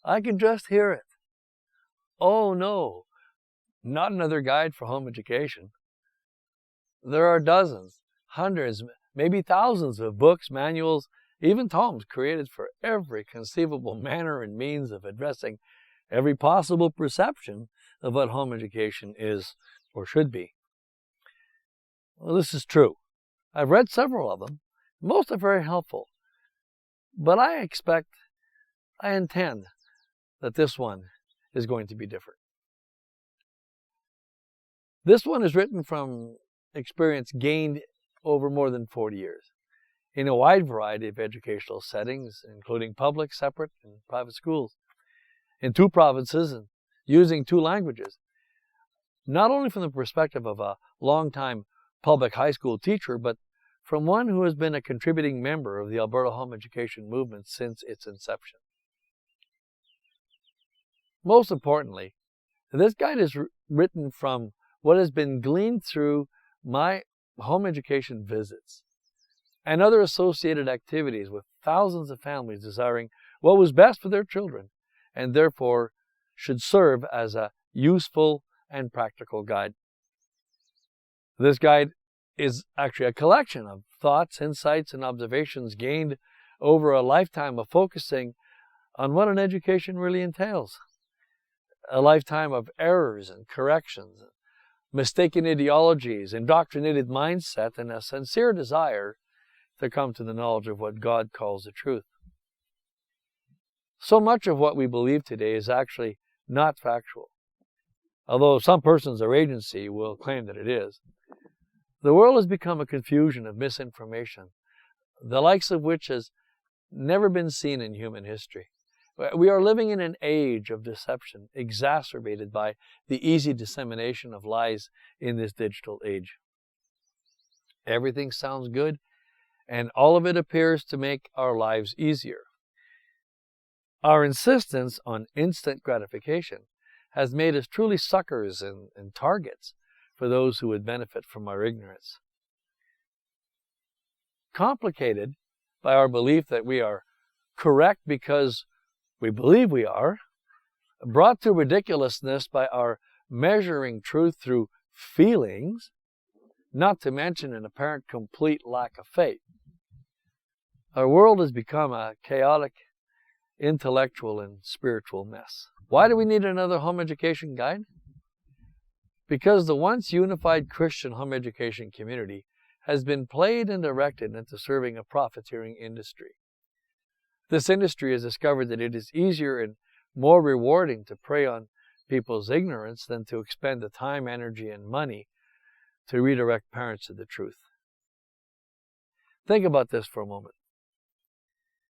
I can just hear it. Oh no, not another guide for home education. There are dozens, hundreds, maybe thousands of books, manuals, even tomes created for every conceivable manner and means of addressing every possible perception of what home education is or should be. Well, this is true. I've read several of them. Most are very helpful. But I intend that this one is going to be different. This one is written from experience gained over more than 40 years in a wide variety of educational settings, including public, separate, and private schools, in 2 provinces and using 2 languages. Not only from the perspective of a longtime public high school teacher, but from one who has been a contributing member of the Alberta home education movement since its inception. Most importantly, this guide is written from what has been gleaned through my home education visits and other associated activities with thousands of families desiring what was best for their children and therefore should serve as a useful and practical guide. This guide is actually a collection of thoughts, insights, and observations gained over a lifetime of focusing on what an education really entails. A lifetime of errors and corrections, mistaken ideologies, indoctrinated mindset, and a sincere desire to come to the knowledge of what God calls the truth. So much of what we believe today is actually not factual, although some persons or agency will claim that it is. The world has become a confusion of misinformation, the likes of which has never been seen in human history. We are living in an age of deception, exacerbated by the easy dissemination of lies in this digital age. Everything sounds good, and all of it appears to make our lives easier. Our insistence on instant gratification has made us truly suckers and targets for those who would benefit from our ignorance. Complicated by our belief that we are correct because we believe we are, brought to ridiculousness by our measuring truth through feelings, not to mention an apparent complete lack of faith. Our world has become a chaotic, intellectual, and spiritual mess. Why do we need another home education guide? Because the once unified Christian home education community has been played and directed into serving a profiteering industry. This industry has discovered that it is easier and more rewarding to prey on people's ignorance than to expend the time, energy, and money to redirect parents to the truth. Think about this for a moment.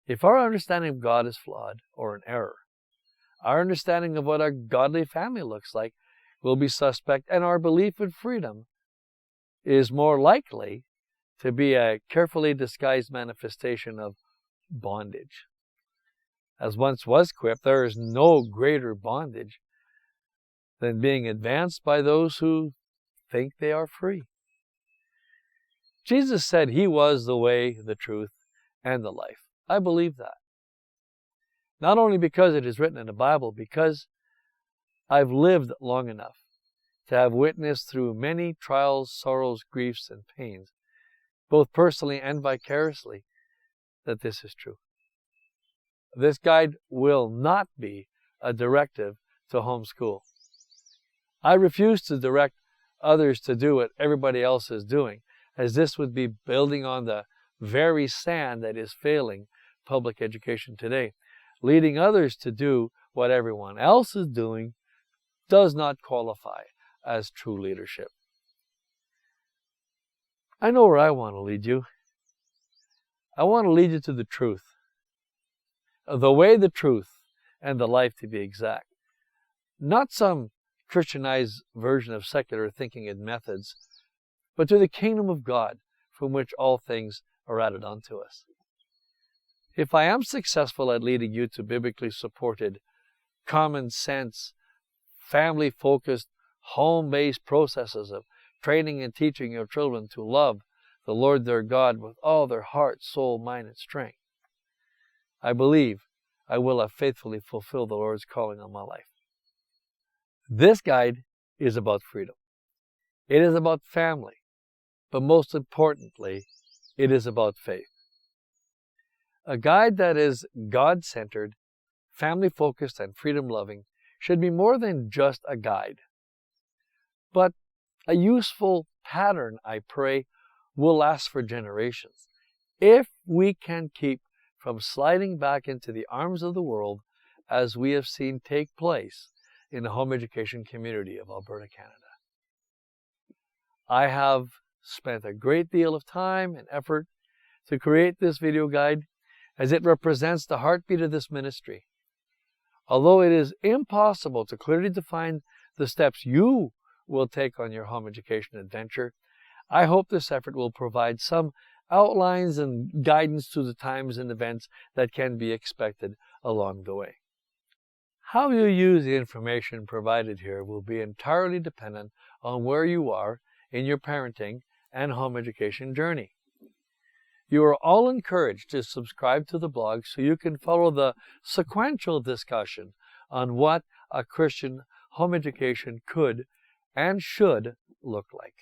If our understanding of God is flawed or in error, our understanding of what a godly family looks like will be suspect, and our belief in freedom is more likely to be a carefully disguised manifestation of bondage. As once was quipped, there is no greater bondage than being advanced by those who think they are free. Jesus said He was the way, the truth, and the life. I believe that. Not only because it is written in the Bible, because I've lived long enough to have witnessed through many trials, sorrows, griefs, and pains, both personally and vicariously, that this is true. This guide will not be a directive to homeschool. I refuse to direct others to do what everybody else is doing, as this would be building on the very sand that is failing public education today. Leading others to do what everyone else is doing does not qualify as true leadership. I know where I want to lead you. I want to lead you to the truth. The way, the truth, and the life, to be exact. Not some Christianized version of secular thinking and methods, but to the kingdom of God, from which all things are added unto us. If I am successful at leading you to biblically supported, common sense, family-focused, home-based processes of training and teaching your children to love the Lord their God with all their heart, soul, mind, and strength, I believe I will have faithfully fulfilled the Lord's calling on my life. This guide is about freedom. It is about family, but most importantly, it is about faith. A guide that is God-centered, family-focused, and freedom-loving should be more than just a guide, but a useful pattern, I pray, will last for generations if we can keep from sliding back into the arms of the world as we have seen take place in the home education community of Alberta, Canada. I have spent a great deal of time and effort to create this video guide as it represents the heartbeat of this ministry. Although it is impossible to clearly define the steps you will take on your home education adventure, I hope this effort will provide some outlines and guidance to the times and events that can be expected along the way. How you use the information provided here will be entirely dependent on where you are in your parenting and home education journey. You are all encouraged to subscribe to the blog so you can follow the sequential discussion on what a Christian home education could and should look like.